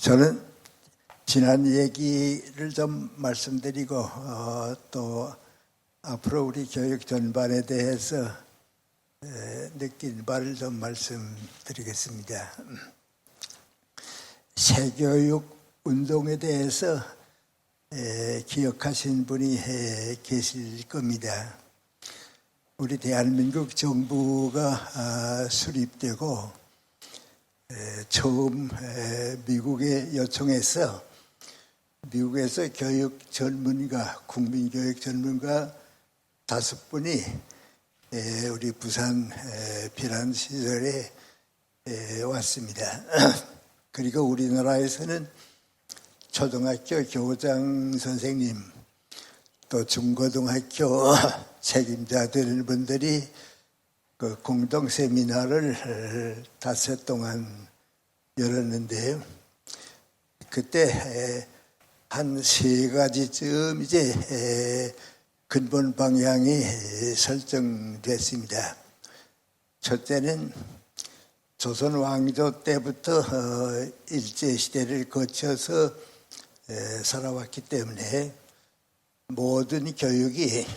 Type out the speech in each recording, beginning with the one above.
저는 지난 얘기를 좀 말씀드리고 또 앞으로 우리 교육 전반에 대해서 느낀 바를 좀 말씀드리겠습니다. 새교육 운동에 대해서 기억하신 분이 계실 겁니다. 우리 대한민국 정부가 수립되고 처음 미국에 요청해서 미국에서 교육 전문가, 국민교육 전문가 5분이 우리 부산 피난 시설에 왔습니다. 그리고 우리나라에서는 초등학교 교장 선생님, 또 중고등학교 책임자들 분들이 그 공동 세미나를 닷새 동안 열었는데요. 그때 한 3가지쯤 이제 근본 방향이 설정됐습니다. 첫째는 조선 왕조 때부터 일제시대를 거쳐서 살아왔기 때문에 모든 교육이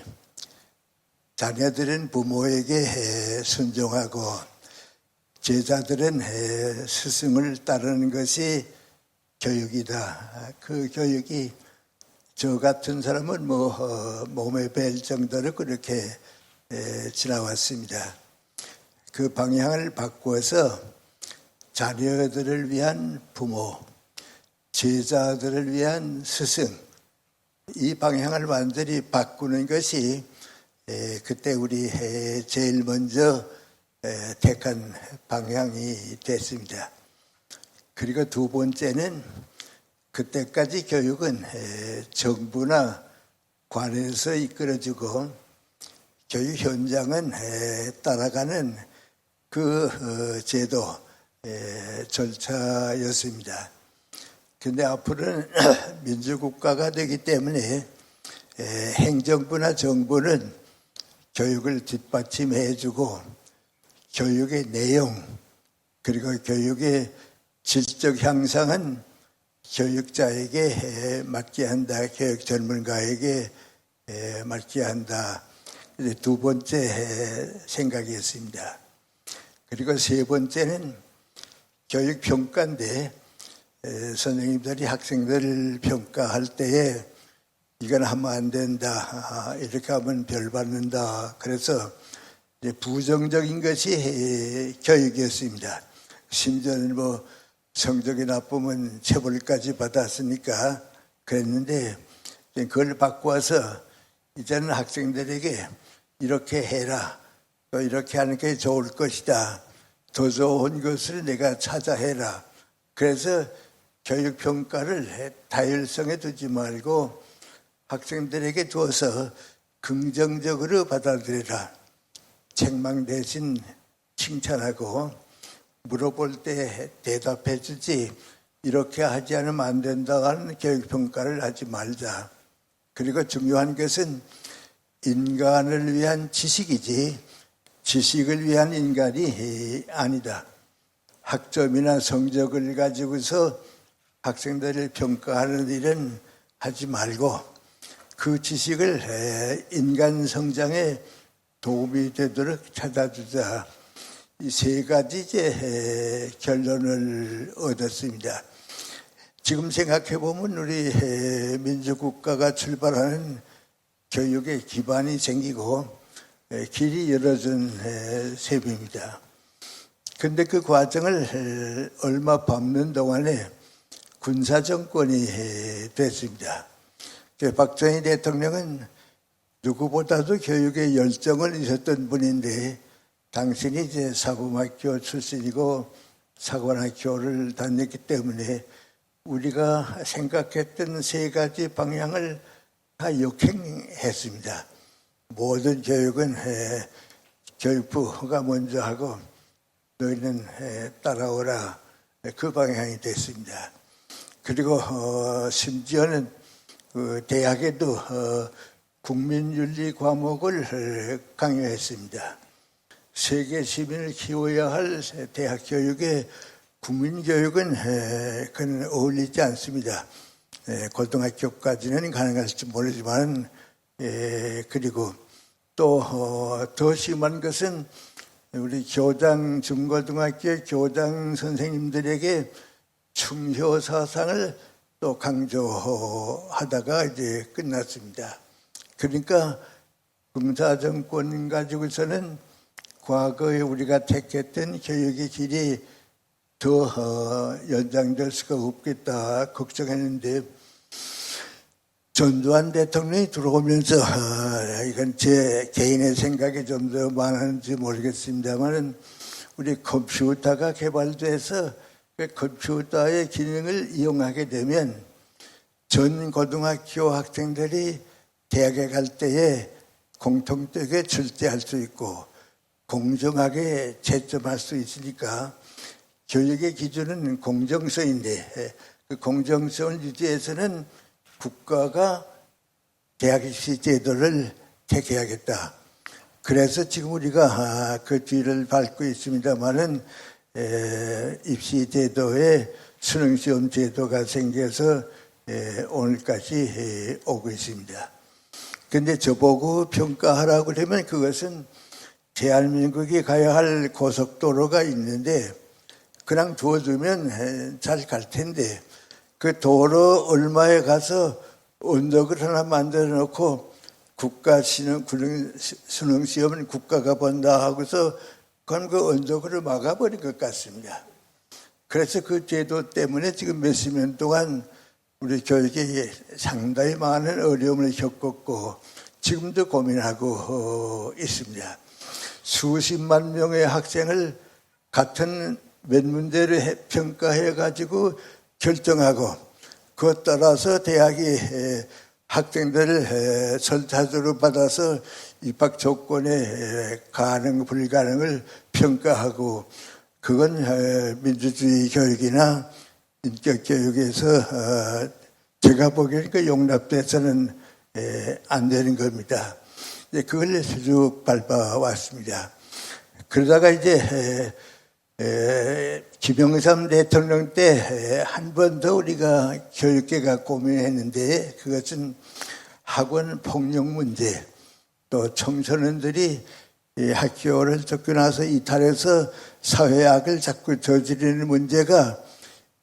자녀들은 부모에게 순종하고 제자들은 스승을 따르는 것이 교육이다. 그 교육이 저 같은 사람은 몸에 뵐 정도로 그렇게 지나왔습니다. 그 방향을 바꾸어서 자녀들을 위한 부모, 제자들을 위한 스승, 이 방향을 완전히 바꾸는 것이 그때 우리 제일 먼저 택한 방향이 됐습니다. 그리고 두 번째는 그때까지 교육은 정부나 관에서 이끌어주고 교육 현장은 따라가는 그 제도, 절차였습니다. 그런데 앞으로는 민주국가가 되기 때문에 행정부나 정부는 교육을 뒷받침해주고 교육의 내용 그리고 교육의 질적 향상은 교육자에게 맡게 한다. 교육 전문가에게 맡게 한다. 두 번째 생각이었습니다. 그리고 세 번째는 교육평가인데 선생님들이 학생들을 평가할 때에 이건 하면 안 된다. 이렇게 하면 별 받는다. 그래서 부정적인 것이 교육이었습니다. 심지어는 성적이 나쁘면 체벌까지 받았으니까 그랬는데 그걸 바꿔서 이제는 학생들에게 이렇게 해라. 또 이렇게 하는 게 좋을 것이다. 더 좋은 것을 내가 찾아 해라. 그래서 교육평가를 다혈성에 두지 말고 학생들에게 주어서 긍정적으로 받아들여라. 책망 대신 칭찬하고 물어볼 때 대답해 주지 이렇게 하지 않으면 안 된다는 교육평가를 하지 말자. 그리고 중요한 것은 인간을 위한 지식이지 지식을 위한 인간이 아니다. 학점이나 성적을 가지고서 학생들을 평가하는 일은 하지 말고 그 지식을 인간 성장에 도움이 되도록 찾아주자. 이 3가지 결론을 얻었습니다. 지금 생각해보면 우리 민주국가가 출발하는 교육의 기반이 생기고 길이 열어준 셈입니다. 그런데 그 과정을 얼마 밟는 동안에 군사정권이 됐습니다. 박정희 대통령은 누구보다도 교육에 열정을 있었던 분인데 당신이 이제 사범학교 출신이고 사관학교를 다녔기 때문에 우리가 생각했던 3가지 방향을 다 역행했습니다. 모든 교육은 교육부가 먼저 하고 너희는 따라오라. 그 방향이 됐습니다. 그리고 심지어는 대학에도 국민윤리 과목을 강요했습니다. 세계 시민을 키워야 할 대학 교육에 국민교육은 그건 어울리지 않습니다. 고등학교까지는 가능할지 모르지만 그리고 또 더 심한 것은 우리 교장 중고등학교 교장 선생님들에게 충효 사상을 또 강조하다가 이제 끝났습니다. 그러니까 군사 정권 가지고서는 과거에 우리가 택했던 교육의 길이 더 연장될 수가 없겠다 걱정했는데 전두환 대통령이 들어오면서 이건 제 개인의 생각이 좀 더 많은지 모르겠습니다만 우리 컴퓨터가 개발돼서 그 컴퓨터의 기능을 이용하게 되면 전 고등학교 학생들이 대학에 갈 때에 공통되게 출제할 수 있고 공정하게 채점할 수 있으니까 교육의 기준은 공정성인데 그 공정성을 유지해서는 국가가 대학 입시 제도를 택해야겠다. 그래서 지금 우리가 그 뒤를 밟고 있습니다만은 입시 제도에 수능 시험 제도가 생겨서 오늘까지 오고 있습니다. 그런데 저보고 평가하라고 그러면 그것은 대한민국이 가야 할 고속도로가 있는데 그냥 두어두면 잘 갈 텐데 그 도로 얼마에 가서 언덕을 하나 만들어 놓고 국가 수능 시험은 국가가 본다 하고서 그건 그 언덕을 막아버린 것 같습니다. 그래서 그 제도 때문에 지금 몇십 년 동안 우리 교육에 상당히 많은 어려움을 겪었고 지금도 고민하고 있습니다. 수십만 명의 학생을 같은 몇 문제를 평가해 가지고 결정하고 그것 따라서 대학이 학생들을 설타조를 받아서 입학 조건에 가능 불가능을 평가하고 그건 민주주의 교육이나 인격 교육에서 제가 보기에는 그 용납돼서는 안 되는 겁니다. 그걸 쭉 밟아왔습니다. 그러다가 이제 김영삼 대통령 때 한 번 더 우리가 교육계가 고민했는데 그것은 학원 폭력 문제 또 청소년들이 학교를 쫓겨나서 이탈해서 사회악을 자꾸 저지르는 문제가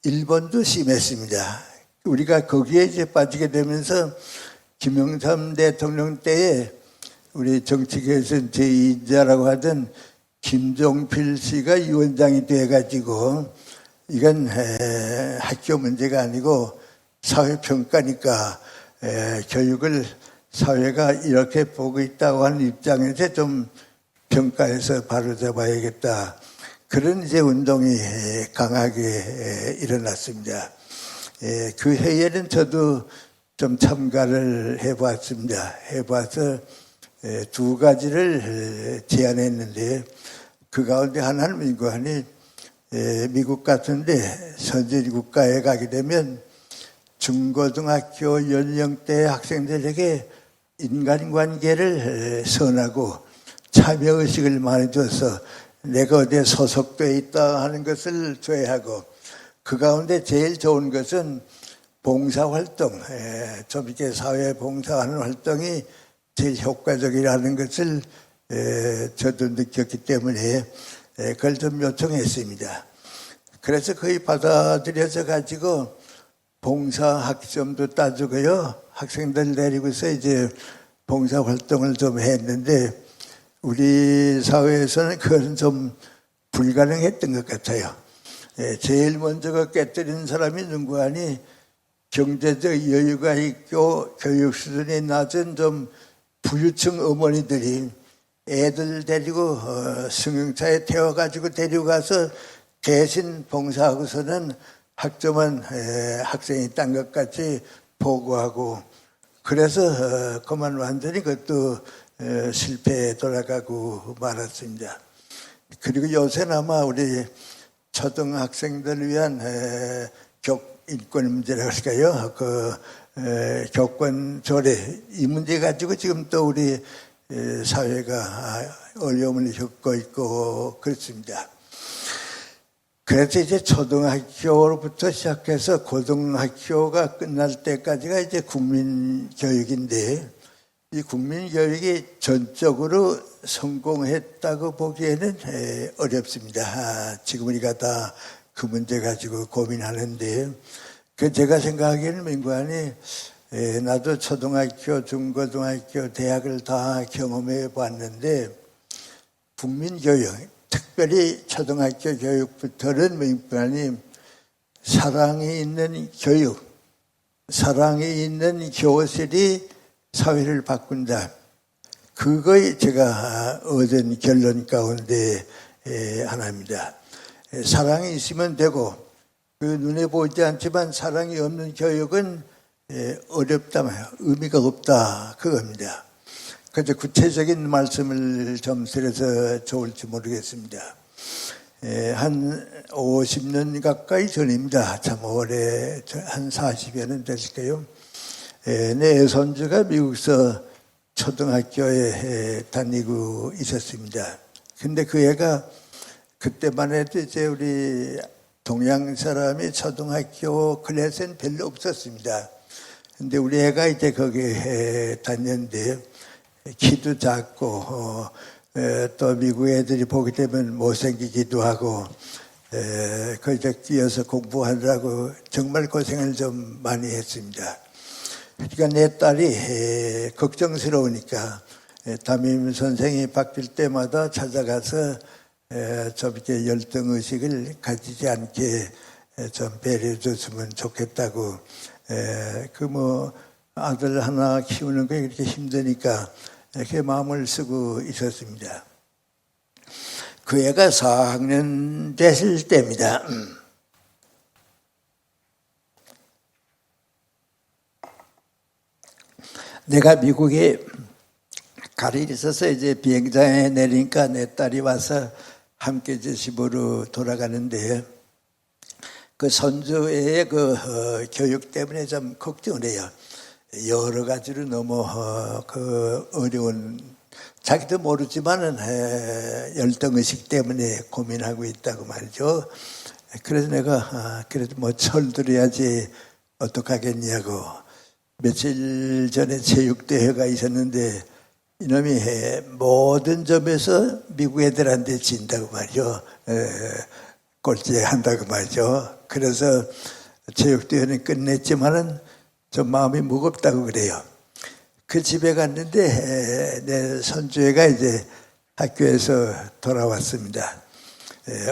일본도 심했습니다. 우리가 거기에 이제 빠지게 되면서 김영삼 대통령 때에 우리 정치계에서 제2인자라고 하던 김종필 씨가 위원장이 돼가지고 이건 학교 문제가 아니고 사회평가니까 교육을 사회가 이렇게 보고 있다고 하는 입장에서 좀 평가해서 바로잡아야겠다. 그런 이제 운동이 강하게 일어났습니다. 그 해에는 저도 좀 참가를 해봤습니다. 해봐서 두 가지를 제안했는데 그 가운데 하나는 민관이 미국 같은데 선진 국가에 가게 되면 중고등학교 연령대 학생들에게 인간관계를 선하고 참여의식을 많이 줘서 내가 어디에 소속되어 있다 하는 것을 조회하고 그 가운데 제일 좋은 것은 봉사활동, 좀 이렇게 사회 봉사하는 활동이 제일 효과적이라는 것을 저도 느꼈기 때문에 그걸 좀 요청했습니다. 그래서 거의 받아들여져 가지고 봉사학점도 따주고요. 학생들 데리고서 이제 봉사활동을 좀 했는데 우리 사회에서는 그건 좀 불가능했던 것 같아요. 제일 먼저 그 깨뜨리는 사람이 누구 아니 경제적 여유가 있고 교육 수준이 낮은 좀 부유층 어머니들이 애들 데리고 승용차에 태워가지고 데리고 가서 대신 봉사하고서는 학점은 학생이 딴 것 같이 보고하고 그래서 그만 완전히 그것도 실패에 돌아가고 말았습니다. 그리고 요새나마 우리 초등학생들을 위한 인권 문제라고 할까요? 교권 조례 이 문제 가지고 지금 또 우리 사회가 어려움을 겪고 있고 그렇습니다. 그래서 이제 초등학교로부터 시작해서 고등학교가 끝날 때까지가 이제 국민교육인데, 이 국민교육이 전적으로 성공했다고 보기에는 어렵습니다. 지금 우리가 다 그 문제 가지고 고민하는데, 제가 생각하기에는 민관이 나도 초등학교, 중고등학교, 대학을 다 경험해 봤는데, 국민교육, 특별히 초등학교 교육부터는 민관이 사랑이 있는 교육, 사랑이 있는 교실이 사회를 바꾼다. 그거에 제가 얻은 결론 가운데 하나입니다. 사랑이 있으면 되고, 그 눈에 보이지 않지만 사랑이 없는 교육은 어렵다면 의미가 없다. 그겁니다. 그래서 구체적인 말씀을 좀 드려서 좋을지 모르겠습니다. 한 50년 가까이 전입니다. 참 오래, 한 40여 년 됐을까요? 내 손주가 미국서 초등학교에 다니고 있었습니다. 근데 그 애가 그때만 해도 이제 우리 동양 사람이 초등학교 클래스는 별로 없었습니다. 근데 우리 애가 이제 거기에 다녔는데 키도 작고 또 미국 애들이 보게 되면 못생기기도 하고 거기다 뛰어서 공부하느라고 정말 고생을 좀 많이 했습니다. 그러니까 내 딸이 걱정스러우니까 담임 선생이 바뀔 때마다 찾아가서 좀 이렇게 열등의식을 가지지 않게 좀 배려해 줬으면 좋겠다고, 아들 하나 키우는 게 그렇게 힘드니까 이렇게 마음을 쓰고 있었습니다. 그 애가 4학년 됐을 때입니다. 내가 미국에 갈 일이 있어서 이제 비행장에 내리니까 내 딸이 와서 함께 이제 집으로 돌아가는데, 그 손주의 교육 때문에 좀 걱정을 해요. 여러 가지로 너무 어려운, 자기도 모르지만은 열등의식 때문에 고민하고 있다고 말이죠. 그래서 내가 그래도 뭐 철들어야지 어떡하겠냐고, 며칠 전에 체육대회가 있었는데 이놈이 모든 점에서 미국 애들한테 진다고 말이죠. 꼴찌한다고 말이죠. 그래서 체육대회는 끝냈지만은 좀 마음이 무겁다고 그래요. 그 집에 갔는데 내 손주애가 이제 학교에서 돌아왔습니다.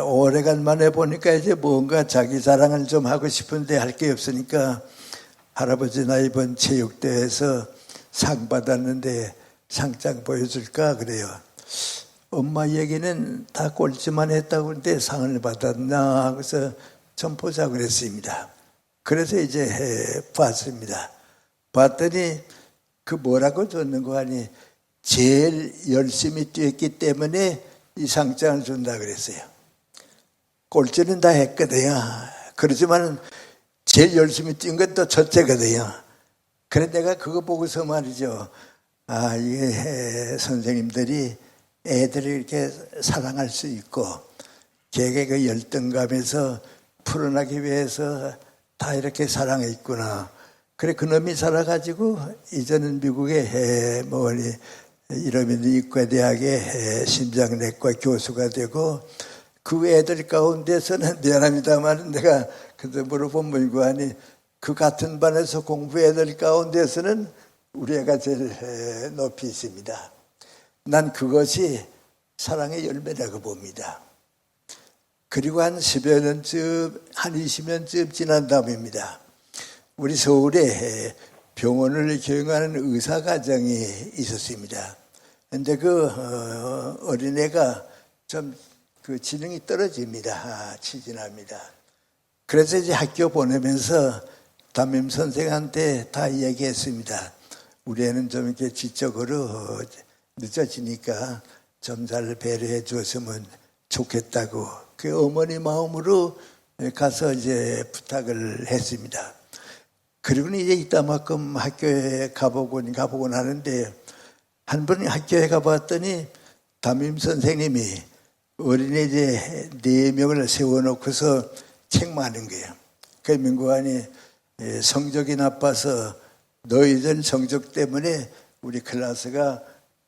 오래간 만에 보니까 이제 뭔가 자기 자랑을 좀 하고 싶은데 할 게 없으니까, 할아버지 나 이번 체육대회에서 상 받았는데 상장 보여줄까 그래요. 엄마 얘기는 다 꼴찌만 했다고 하는데 상을 받았나 그래서 좀 보자 그랬습니다. 그래서 이제 봤습니다. 봤더니 그 뭐라고 줬는 거 아니, 제일 열심히 뛰었기 때문에 이 상장을 준다 그랬어요. 꼴찌는 다 했거든요. 그렇지만 제일 열심히 뛴 것도 첫째거든요. 그래 내가 그거 보고서 말이죠. 이게 선생님들이 애들을 이렇게 사랑할 수 있고 걔가 그 열등감에서 풀어나기 위해서 다 이렇게 사랑했구나. 그래 그놈이 살아가지고 이제는 미국에 이러면 의과대학의 심장내과 교수가 되고, 그 애들 가운데서는 미안합니다만 내가 그때 물어본 물관이 그 같은 반에서 공부 애들 가운데서는 우리 애가 제일 높이 있습니다. 난 그것이 사랑의 열매라고 봅니다. 그리고 한 10여 년쯤, 한 20년쯤 지난 다음입니다. 우리 서울에 병원을 경영하는 의사과정이 있었습니다. 그런데 그 어린애가 좀 그 지능이 떨어집니다. 치진합니다. 그래서 이제 학교 보내면서 담임 선생한테 다 얘기했습니다. 우리 애는 좀 이렇게 지적으로 늦어지니까 좀 잘 배려해 주었으면 좋겠다고, 그 어머니 마음으로 가서 이제 부탁을 했습니다. 그리고 이제 이따만큼 학교에 가보곤 하는데, 한 번 학교에 가봤더니 담임 선생님이 어린애들 4명을 세워놓고서 책망하는 거예요. 그 민구관이 성적이 나빠서 너희들 성적 때문에 우리 클래스가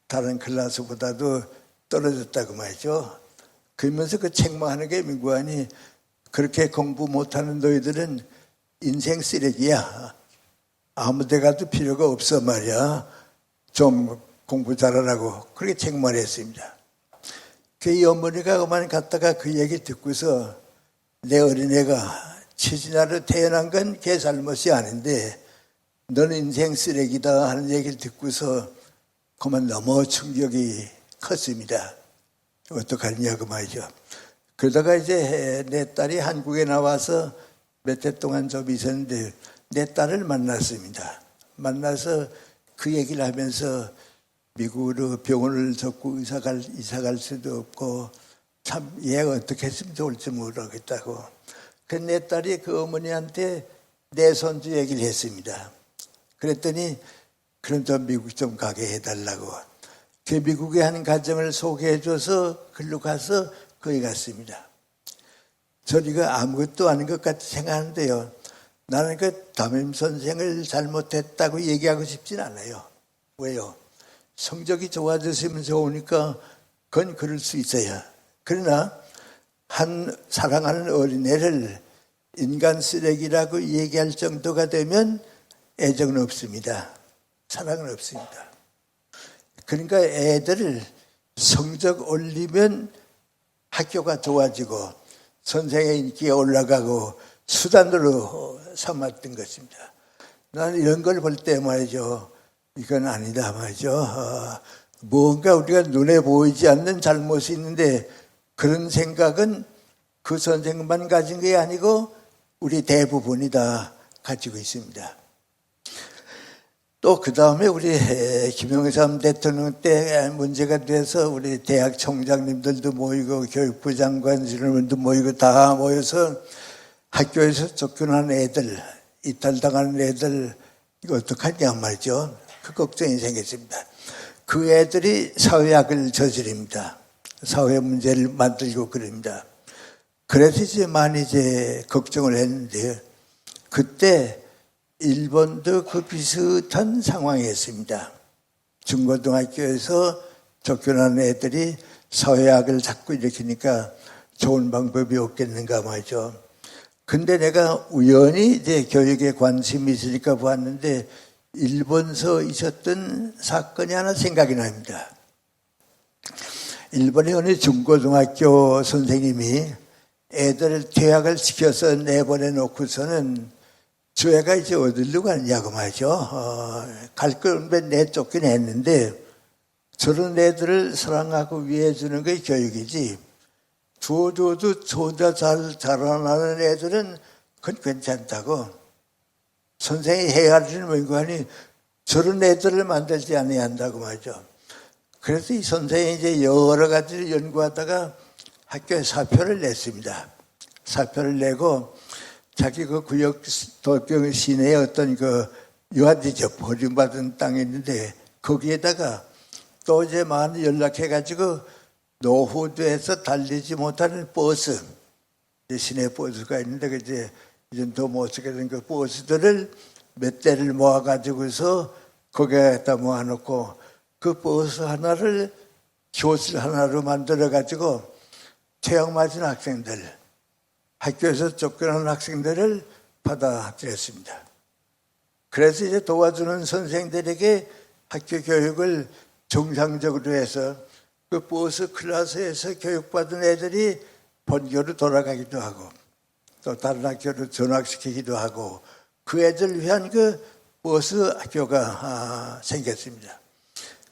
다른 클래스보다도 떨어졌다고 말이죠. 그러면서 그 책망하는 게 민구관이 그렇게 공부 못하는 너희들은 인생 쓰레기야. 아무 데 가도 필요가 없어 말이야. 좀 공부 잘하라고 그렇게 책망했습니다. 그 어머니가 그만 갔다가 그 얘기 듣고서 내 어린애가 치진아로 태어난 건 걔 잘못이 아닌데 너는 인생 쓰레기다 하는 얘기를 듣고서 그만 너무 충격이 컸습니다. 어떡하냐고 말이죠. 그러다가 이제 내 딸이 한국에 나와서 몇 해 동안 좀 있었는데 내 딸을 만났습니다. 만나서 그 얘기를 하면서 미국으로 병원을 접고 이사 갈 수도 없고 참 얘가 어떻게 했으면 좋을지 모르겠다고. 그래서 내 딸이 그 어머니한테 내 손주 얘기를 했습니다. 그랬더니 그럼 좀 미국 좀 가게 해달라고. 그 미국에 한 가정을 소개해줘서 글로 가서 거기 갔습니다. 저리가 아무것도 아닌 것 같이 생각하는데요. 나는 그 담임 선생을 잘못했다고 얘기하고 싶진 않아요. 왜요? 성적이 좋아졌으면 좋으니까 그건 그럴 수 있어요. 그러나 한 사랑하는 어린애를 인간 쓰레기라고 얘기할 정도가 되면 애정은 없습니다. 사랑은 없습니다. 그러니까 애들을 성적 올리면 학교가 좋아지고 선생의 인기가 올라가고 수단으로 삼았던 것입니다. 나는 이런 걸 볼 때 말이죠. 이건 아니다 말이죠. 뭔가 우리가 눈에 보이지 않는 잘못이 있는데 그런 생각은 그 선생만 가진 게 아니고 우리 대부분이 다 가지고 있습니다. 또 그 다음에 우리 김영삼 대통령 때 문제가 돼서 우리 대학 총장님들도 모이고 교육부 장관 이런분도 모이고 다 모여서 학교에서 쫓겨난 애들, 이탈당하는 애들 이거 어떡하냐 말이죠. 그 걱정이 생겼습니다. 그 애들이 사회학을 저지릅니다. 사회 문제를 만들고 그럽니다. 그래서 이제 많이 걱정을 했는데 그때 일본도 그 비슷한 상황이었습니다. 중고등학교에서 쫓겨난 애들이 사회학을 자꾸 일으키니까 좋은 방법이 없겠는가 말이죠. 근데 내가 우연히 이제 교육에 관심이 있으니까 보았는데 일본서 있었던 사건이 하나 생각이 납니다. 일본의 어느 중고등학교 선생님이 애들을 퇴학을 시켜서 내보내 놓고서는 저 애가 이제 어디로 가느냐고 말이죠. 갈 건데 내쫓긴 했는데 저런 애들을 사랑하고 위해주는 게 교육이지. 두어줘도 저보다 잘 자라나는 애들은 그건 괜찮다고. 선생이 해야 할 일은 뭔가니 저런 애들을 만들지 않아야 한다고 말이죠. 그래서 이 선생이 이제 여러 가지를 연구하다가 학교에 사표를 냈습니다. 사표를 내고 자기 그 구역 도평 시내에 어떤 그 유아지죠. 버림받은 땅이 있는데 거기에다가 또 이제 많이 연락해가지고 노후도에서 달리지 못하는 버스, 시내 버스가 있는데 이제 더 못 쓰게 된 그 버스들을 몇 대를 모아가지고서 거기에다 모아놓고 그 버스 하나를 교실 하나로 만들어가지고 퇴학 맞은 학생들, 학교에서 쫓겨난 학생들을 받아들였습니다. 그래서 이제 도와주는 선생들에게 학교 교육을 정상적으로 해서 그 버스 클래스에서 교육받은 애들이 본교로 돌아가기도 하고 또 다른 학교로 전학시키기도 하고 그 애들 위한 그 버스 학교가 생겼습니다.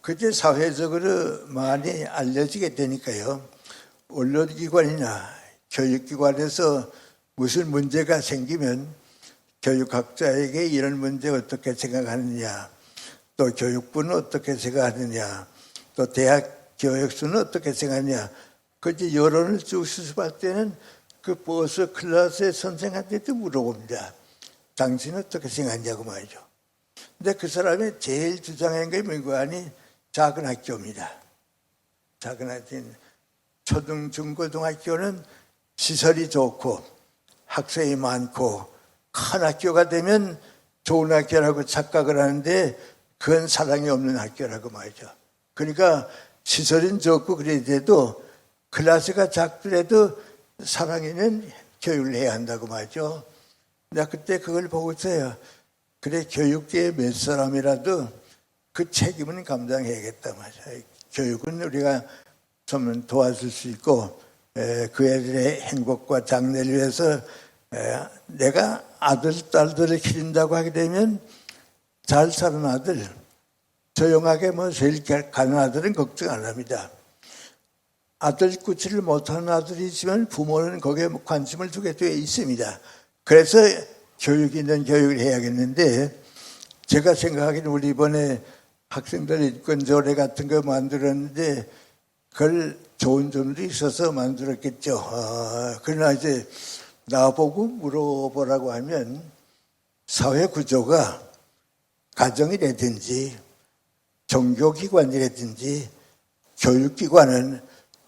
그게 사회적으로 많이 알려지게 되니까요. 언론기관이나 교육기관에서 무슨 문제가 생기면 교육학자에게 이런 문제 어떻게 생각하느냐, 또 교육부는 어떻게 생각하느냐, 또 대학 교육수는 어떻게 생각하느냐, 그 이제 여론을 쭉 수습할 때는 그 버스 클래스의 선생한테도 물어봅니다. 당신은 어떻게 생각하냐고 말이죠. 근데 그 사람이 제일 주장하는 게 뭔가 아니 작은 학교입니다. 작은 학교는 초등, 중, 고등학교는 시설이 좋고 학생이 많고 큰 학교가 되면 좋은 학교라고 착각을 하는데 그건 사랑이 없는 학교라고 말이죠. 그러니까 시설은 좋고 그래도 클래스가 작더라도 사랑에는 교육을 해야 한다고 말이죠. 나 그때 그걸 보고서요. 그래 교육계의 몇 사람이라도 그 책임은 감당해야겠다 말이죠. 교육은 우리가 좀 도와줄 수 있고 그 애들의 행복과 장래를 위해서 내가 아들, 딸들을 기른다고 하게 되면 잘 사는 아들, 조용하게 뭐 제일 가는 아들은 걱정 안 합니다. 아들 꾸치를 못하는 아들이 있으면 부모는 거기에 관심을 두게 되어 있습니다. 그래서 교육 있는 교육을 해야겠는데 제가 생각하기는 우리 이번에 학생들 인권조례 같은 거 만들었는데 그걸 좋은 점도 있어서 만들었겠죠. 그러나 이제 나보고 물어보라고 하면 사회 구조가 가정이라든지 종교기관이라든지 교육기관은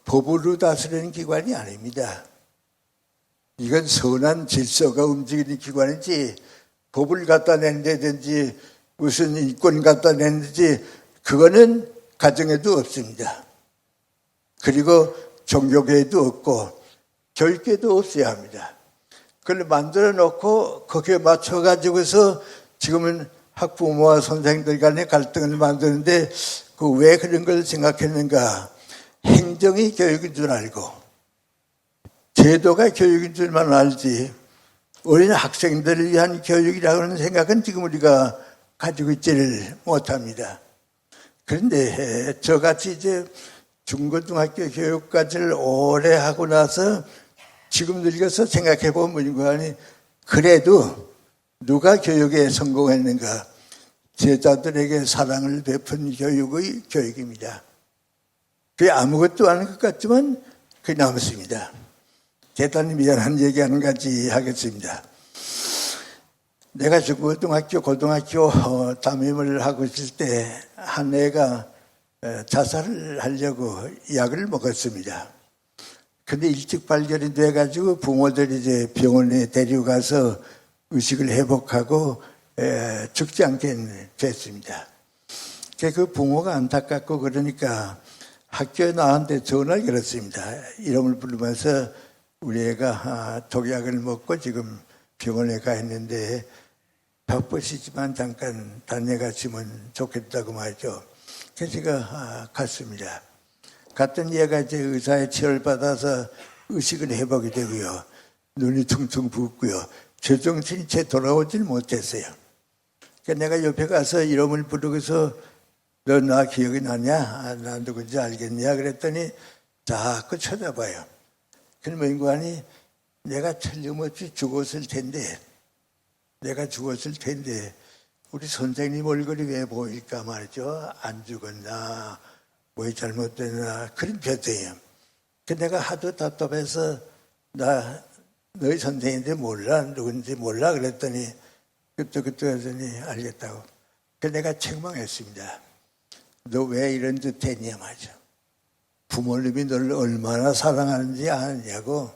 법으로 다스리는 기관이 아닙니다. 이건 선한 질서가 움직이는 기관이지 법을 갖다 낸다든지 무슨 인권 갖다 낸다든지 그거는 가정에도 없습니다. 그리고 종교계에도 없고 교육계도 없어야 합니다. 그걸 만들어 놓고 거기에 맞춰 가지고서 지금은 학부모와 선생님들 간의 갈등을 만드는데 그 왜 그런 걸 생각했는가? 행정이 교육인 줄 알고 제도가 교육인 줄만 알지 어린 학생들을 위한 교육이라는 생각은 지금 우리가 가지고 있지를 못합니다. 그런데 저같이 이제 중고등학교 교육까지를 오래 하고 나서 지금 늙어서 생각해 보면 그래도 누가 교육에 성공했는가? 제자들에게 사랑을 베푼 교육의 교육입니다. 그게 아무것도 아닌 것 같지만 그게 남습니다. 대단히 미안한 얘기 한 가지 하겠습니다. 내가 중고등학교, 고등학교 담임을 하고 있을 때 한 애가 자살을 하려고 약을 먹었습니다. 근데 일찍 발견이 돼가지고 부모들이 이제 병원에 데려가서 의식을 회복하고 죽지 않게 됐습니다. 그 부모가 안타깝고 그러니까 학교에 나한테 전화를 걸었습니다. 이름을 부르면서 우리 애가 독약을 먹고 지금 병원에 가 있는데 바쁘시지만 잠깐 다녀가시면 좋겠다고 말이죠. 그래서 제가 갔습니다. 갔더니 얘가 이제 의사의 치료를 받아서 의식을 회복이 되고요. 눈이 퉁퉁 붓고요. 제정신이 채 돌아오질 못했어요. 그러니까 내가 옆에 가서 이름을 부르고서 너 나 기억이 나냐? 나 누군지 알겠냐? 그랬더니 자꾸 쳐다봐요. 그러면 인간이 내가 틀림없이 죽었을 텐데 우리 선생님 얼굴이 왜 보일까 말이죠. 안 죽었나? 뭐 잘못됐나? 그런 표정이에요. 내가 하도 답답해서 나 너희 선생님인데 몰라? 누군지 몰라? 그랬더니 그때 하더니 알겠다고. 그래서 내가 책망했습니다. 너 왜 이런 짓 했냐 말이죠. 부모님이 너를 얼마나 사랑하는지 아느냐고.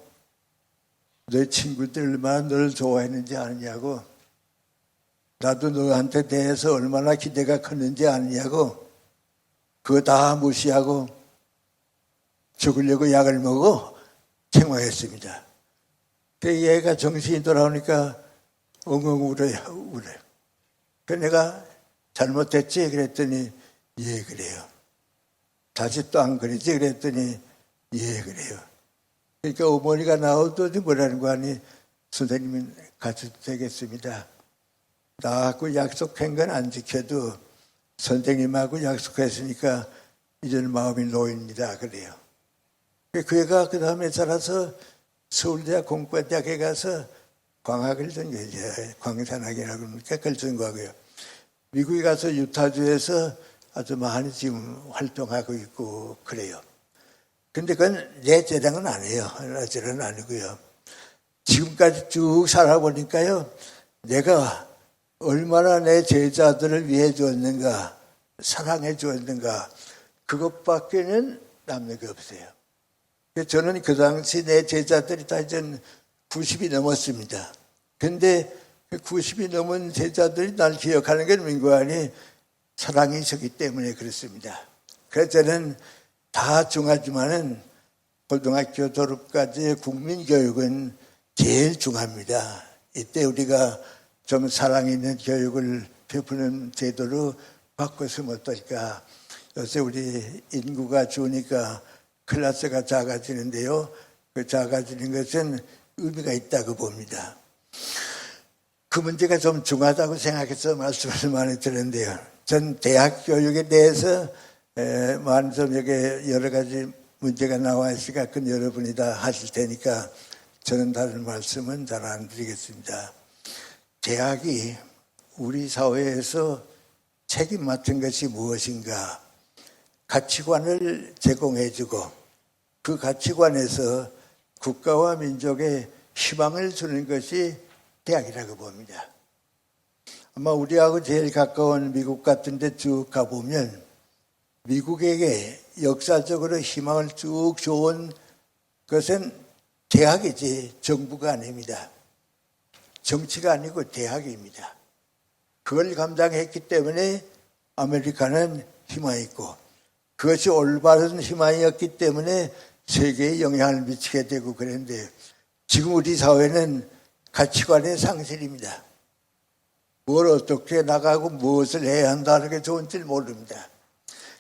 너희 친구들 얼마나 너를 좋아했는지 아느냐고. 나도 너한테 대해서 얼마나 기대가 컸는지 아느냐고. 그거 다 무시하고 죽으려고 약을 먹어 책망했습니다. 얘가 정신이 돌아오니까 엉엉 울어요. 그래서 내가 잘못했지? 그랬더니 예 그래요. 다시 또 안 그러지? 그랬더니 예 그래요. 그러니까 어머니가 나오더니 뭐라는 거 아니? 선생님은 가셔도 되겠습니다. 나하고 약속한 건 안 지켜도 선생님하고 약속했으니까 이제는 마음이 놓입니다. 그래요. 그 애가 그 다음에 자라서 서울대학 공과대학에 가서 광학을 전공해요. 광산학이라고 그러니까 그걸 전공하고요. 미국에 가서 유타주에서 아주 많이 지금 활동하고 있고 그래요. 근데 그건 내 재량은 아니에요. 어쩌는 아니고요. 지금까지 쭉 살아보니까요. 내가 얼마나 내 제자들을 위해 주었는가, 사랑해 주었는가, 그것밖에는 남는 게 없어요. 저는 그 당시 내 제자들이 다 이제 90이 넘었습니다. 근데 90이 넘은 제자들이 날 기억하는 건 민구안이 사랑이 있었기 때문에 그렇습니다. 그래서 저는 다 중하지만은 고등학교 졸업까지의 국민교육은 제일 중합니다. 이때 우리가 좀 사랑 있는 교육을 베푸는 제도로 바꿨으면 어떨까. 요새 우리 인구가 주니까 클래스가 작아지는데요. 그 작아지는 것은 의미가 있다고 봅니다. 그 문제가 좀 중하다고 생각해서 말씀을 많이 드렸는데요. 전 대학 교육에 대해서 많은 좀 여러 가지 문제가 나와 있으니까 그건 여러분이 다 하실 테니까 저는 다른 말씀은 잘 안 드리겠습니다. 대학이 우리 사회에서 책임 맡은 것이 무엇인가? 가치관을 제공해주고 그 가치관에서 국가와 민족에 희망을 주는 것이 대학이라고 봅니다. 아마 우리하고 제일 가까운 미국 같은 데 쭉 가보면 미국에게 역사적으로 희망을 쭉 줘온 것은 대학이지 정부가 아닙니다. 정치가 아니고 대학입니다. 그걸 감당했기 때문에 아메리카는 희망이 있고 그것이 올바른 희망이었기 때문에 세계에 영향을 미치게 되고 그랬는데 지금 우리 사회는 가치관의 상실입니다. 뭘 어떻게 나가고 무엇을 해야 한다는 게 좋은지 모릅니다.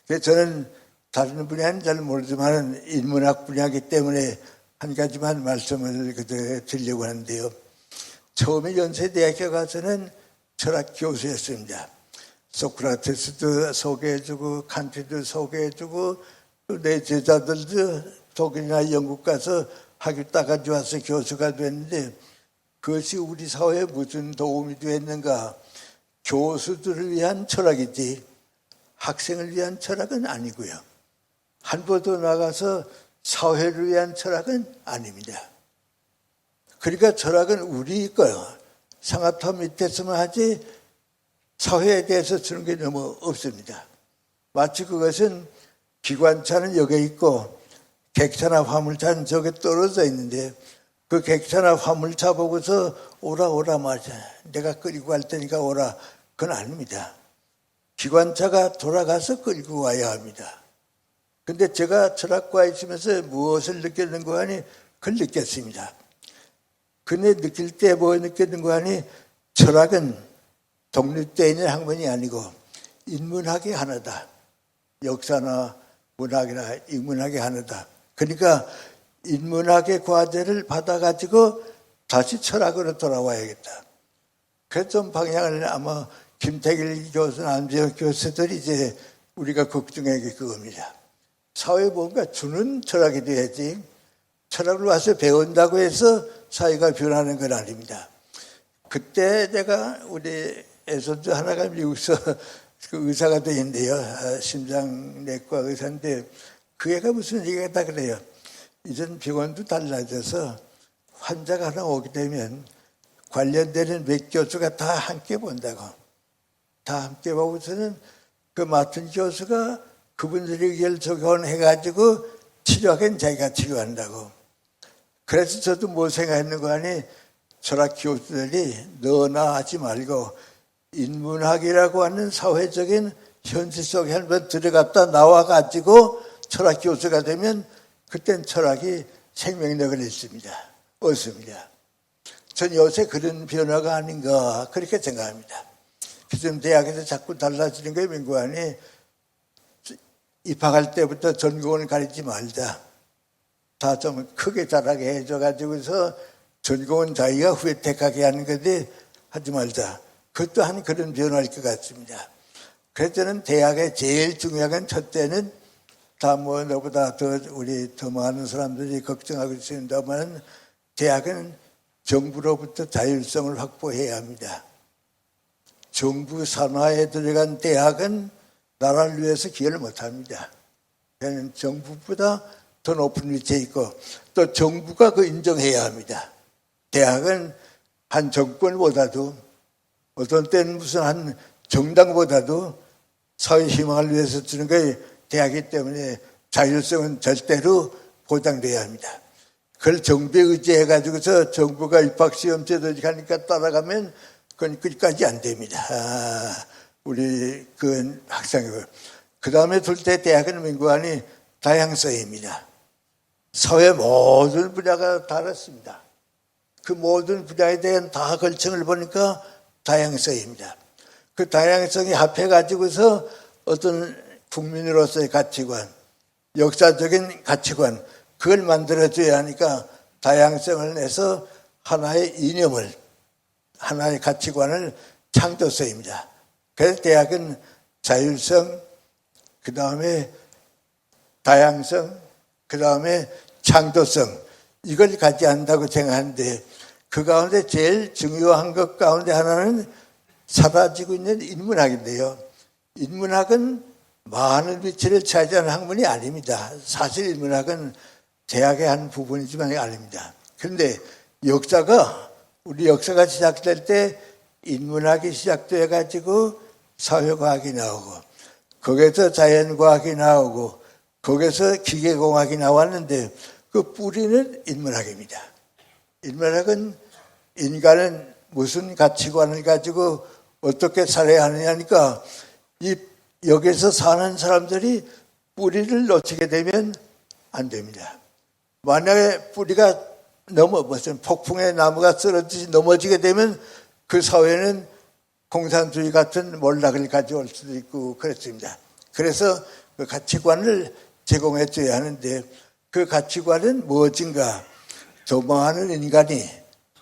그래서 저는 다른 분야는 잘 모르지만 인문학 분야이기 때문에 한 가지만 말씀을 드리려고 하는데요. 처음에 연세대학교 가서는 철학 교수였습니다. 소크라테스도 소개해주고 칸트도 소개해주고 또 내 제자들도 독일이나 영국 가서 학위 따가지고 와서 교수가 됐는데 그것이 우리 사회에 무슨 도움이 되었는가? 교수들을 위한 철학이지 학생을 위한 철학은 아니고요. 한 번 더 나가서 사회를 위한 철학은 아닙니다. 그러니까 철학은 우리 거요. 상하탑 밑에서만 하지 사회에 대해서 주는 게 너무 없습니다. 마치 그것은 기관차는 여기 있고 객차나 화물차는 저기 떨어져 있는데 그 객차나 화물차 보고서 오라 말이야. 내가 끌고 갈 테니까 오라. 그건 아닙니다. 기관차가 돌아가서 끌고 와야 합니다. 근데 제가 철학과에 있으면서 무엇을 느꼈는가 하니 그걸 느꼈습니다. 근데 느낄 때 뭐 느꼈는가 하니 철학은 독립되어 있는 학문이 아니고 인문학의 하나다. 역사나 문학이나 인문학의 하나다. 그러니까 인문학의 과제를 받아가지고 다시 철학으로 돌아와야겠다. 그래서 좀 방향을 아마 김태길 교수나 안재혁 교수들이 이제 우리가 걱정해야 게 그겁니다. 사회에 뭔가 주는 철학이 돼야지 철학을 와서 배운다고 해서 사회가 변하는 건 아닙니다. 그때 내가 우리 애손주 하나가 미국에서 그 의사가 되는데요. 심장내과 의사인데 그 애가 무슨 얘기가 다 그래요. 이전 병원도 달라져서 환자가 하나 오게 되면 관련되는 몇 교수가 다 함께 본다고. 다 함께 보고서는 그 맡은 교수가 그분들의 의견을 적용해가지고 치료하기는 자기가 치료한다고. 그래서 저도 뭐 생각했는가 하니 철학 교수들이 너나 하지 말고 인문학이라고 하는 사회적인 현실 속에 한번 들어갔다 나와가지고 철학 교수가 되면 그땐 철학이 생명력을 얻습니다. 전 요새 그런 변화가 아닌가 그렇게 생각합니다. 지금 대학에서 자꾸 달라지는 게 민구안이 입학할 때부터 전공을 가리지 말자. 다 좀 크게 자라게 해줘가지고서 전공은 자기가 후에 택하게 하는 건데 하지 말자. 그것도 한 그런 변화일 것 같습니다. 그래서 저는 대학의 제일 중요한 건 첫째는 다 뭐 너보다 우리 더 많은 사람들이 걱정하고 있습니다만 대학은 정부로부터 자율성을 확보해야 합니다. 정부 산하에 들어간 대학은 나라를 위해서 기여를 못합니다. 그냥 정부보다 더 높은 위치에 있고 또 정부가 그 인정해야 합니다. 대학은 한 정권보다도 어떤 때는 무슨 한 정당보다도 사회 희망을 위해서 주는 게 대학이기 때문에 자율성은 절대로 보장돼야 합니다. 그걸 정부에 의지해가지고서 정부가 입학시험 제도 하니까 따라가면 그건 끝까지 안 됩니다. 우리 그 학생들. 그 다음에 둘째 대학은 민관이 다양성입니다. 사회 모든 분야가 다릅니다. 그 모든 분야에 대한 다 걸청을 보니까 다양성입니다. 그 다양성이 합해가지고서 어떤 국민으로서의 가치관, 역사적인 가치관, 그걸 만들어줘야 하니까 다양성을 내서 하나의 이념을, 하나의 가치관을 창조서입니다. 그래서 대학은 자율성, 그 다음에 다양성, 그 다음에 창조성, 이걸 가져야 한다고 생각하는데 그 가운데 제일 중요한 것 가운데 하나는 사라지고 있는 인문학인데요. 인문학은 많은 위치를 차지하는 학문이 아닙니다. 사실 인문학은 대학의 한 부분이지만 아닙니다. 그런데 역사가, 우리 역사가 시작될 때 인문학이 시작돼 가지고 사회과학이 나오고 거기에서 자연과학이 나오고 거기에서 기계공학이 나왔는데 그 뿌리는 인문학입니다. 인문학은 인간은 무슨 가치관을 가지고 어떻게 살아야 하느냐니까 여기서 사는 사람들이 뿌리를 놓치게 되면 안 됩니다. 만약에 뿌리가 무슨 폭풍의 나무가 쓰러지듯이 넘어지게 되면 그 사회는 공산주의 같은 몰락을 가져올 수도 있고 그렇습니다. 그래서 그 가치관을 제공해 줘야 하는데 그 가치관은 무엇인가? 도망하는 인간이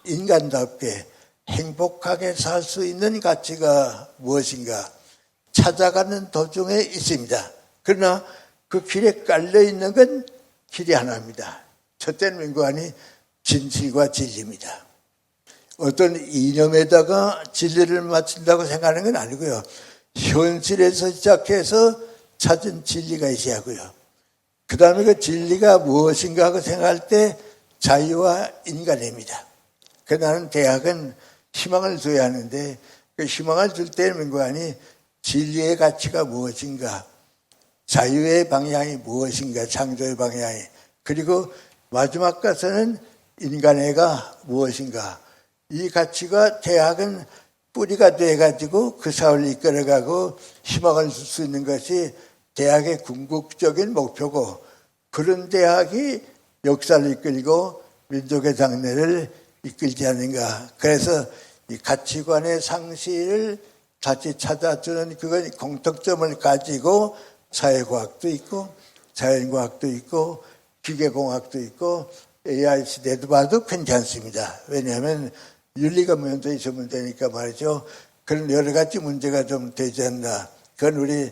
인간답게 행복하게 살 수 있는 가치가 무엇인가? 찾아가는 도중에 있습니다. 그러나 그 길에 깔려 있는 건 길이 하나입니다. 첫째는 민관이 진실과 진리입니다. 어떤 이념에다가 진리를 맞춘다고 생각하는 건 아니고요. 현실에서 시작해서 찾은 진리가 있어야 하고요. 그 다음에 그 진리가 무엇인가 하고 생각할 때 자유와 인간입니다. 나는 대학은 희망을 줘야 하는데 그 희망을 줄 때는 민관이 진리의 가치가 무엇인가, 자유의 방향이 무엇인가, 창조의 방향이, 그리고 마지막 가서는 인간애가 무엇인가. 이 가치가 대학은 뿌리가 돼가지고 그 사회를 이끌어가고 희망을 줄 수 있는 것이 대학의 궁극적인 목표고 그런 대학이 역사를 이끌고 민족의 장래를 이끌지 않는가. 그래서 이 가치관의 상실을 다시 찾아주는 그건 공통점을 가지고 사회과학도 있고 자연과학도 있고 기계공학도 있고 AI 시대도 봐도 괜찮습니다. 왜냐하면 윤리가 면도 있으면 되니까 말이죠. 그런 여러 가지 문제가 좀 되지 않나. 그건 우리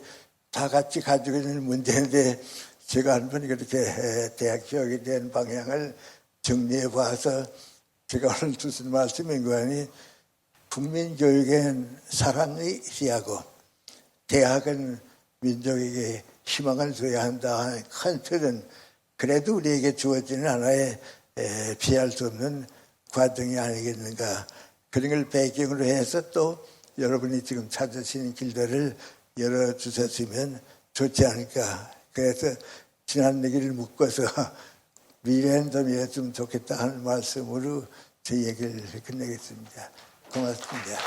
다 같이 가지고 있는 문제인데 제가 한번 그렇게 대학 교육에 대한 방향을 정리해 봐서 제가 오늘 주신 말씀인 거니 국민교육엔 사랑이 있어야하고 대학은 민족에게 희망을 줘야 한다 하는 큰 틀은 그래도 우리에게 주어지는 하나의 피할 수 없는 과정이 아니겠는가. 그런 걸 배경으로 해서 또 여러분이 지금 찾으시는 길들을 열어주셨으면 좋지 않을까. 그래서 지난 얘기를 묶어서 미래는 좀 이랬으면 좋겠다 하는 말씀으로 제 얘기를 끝내겠습니다. 고맙습니다.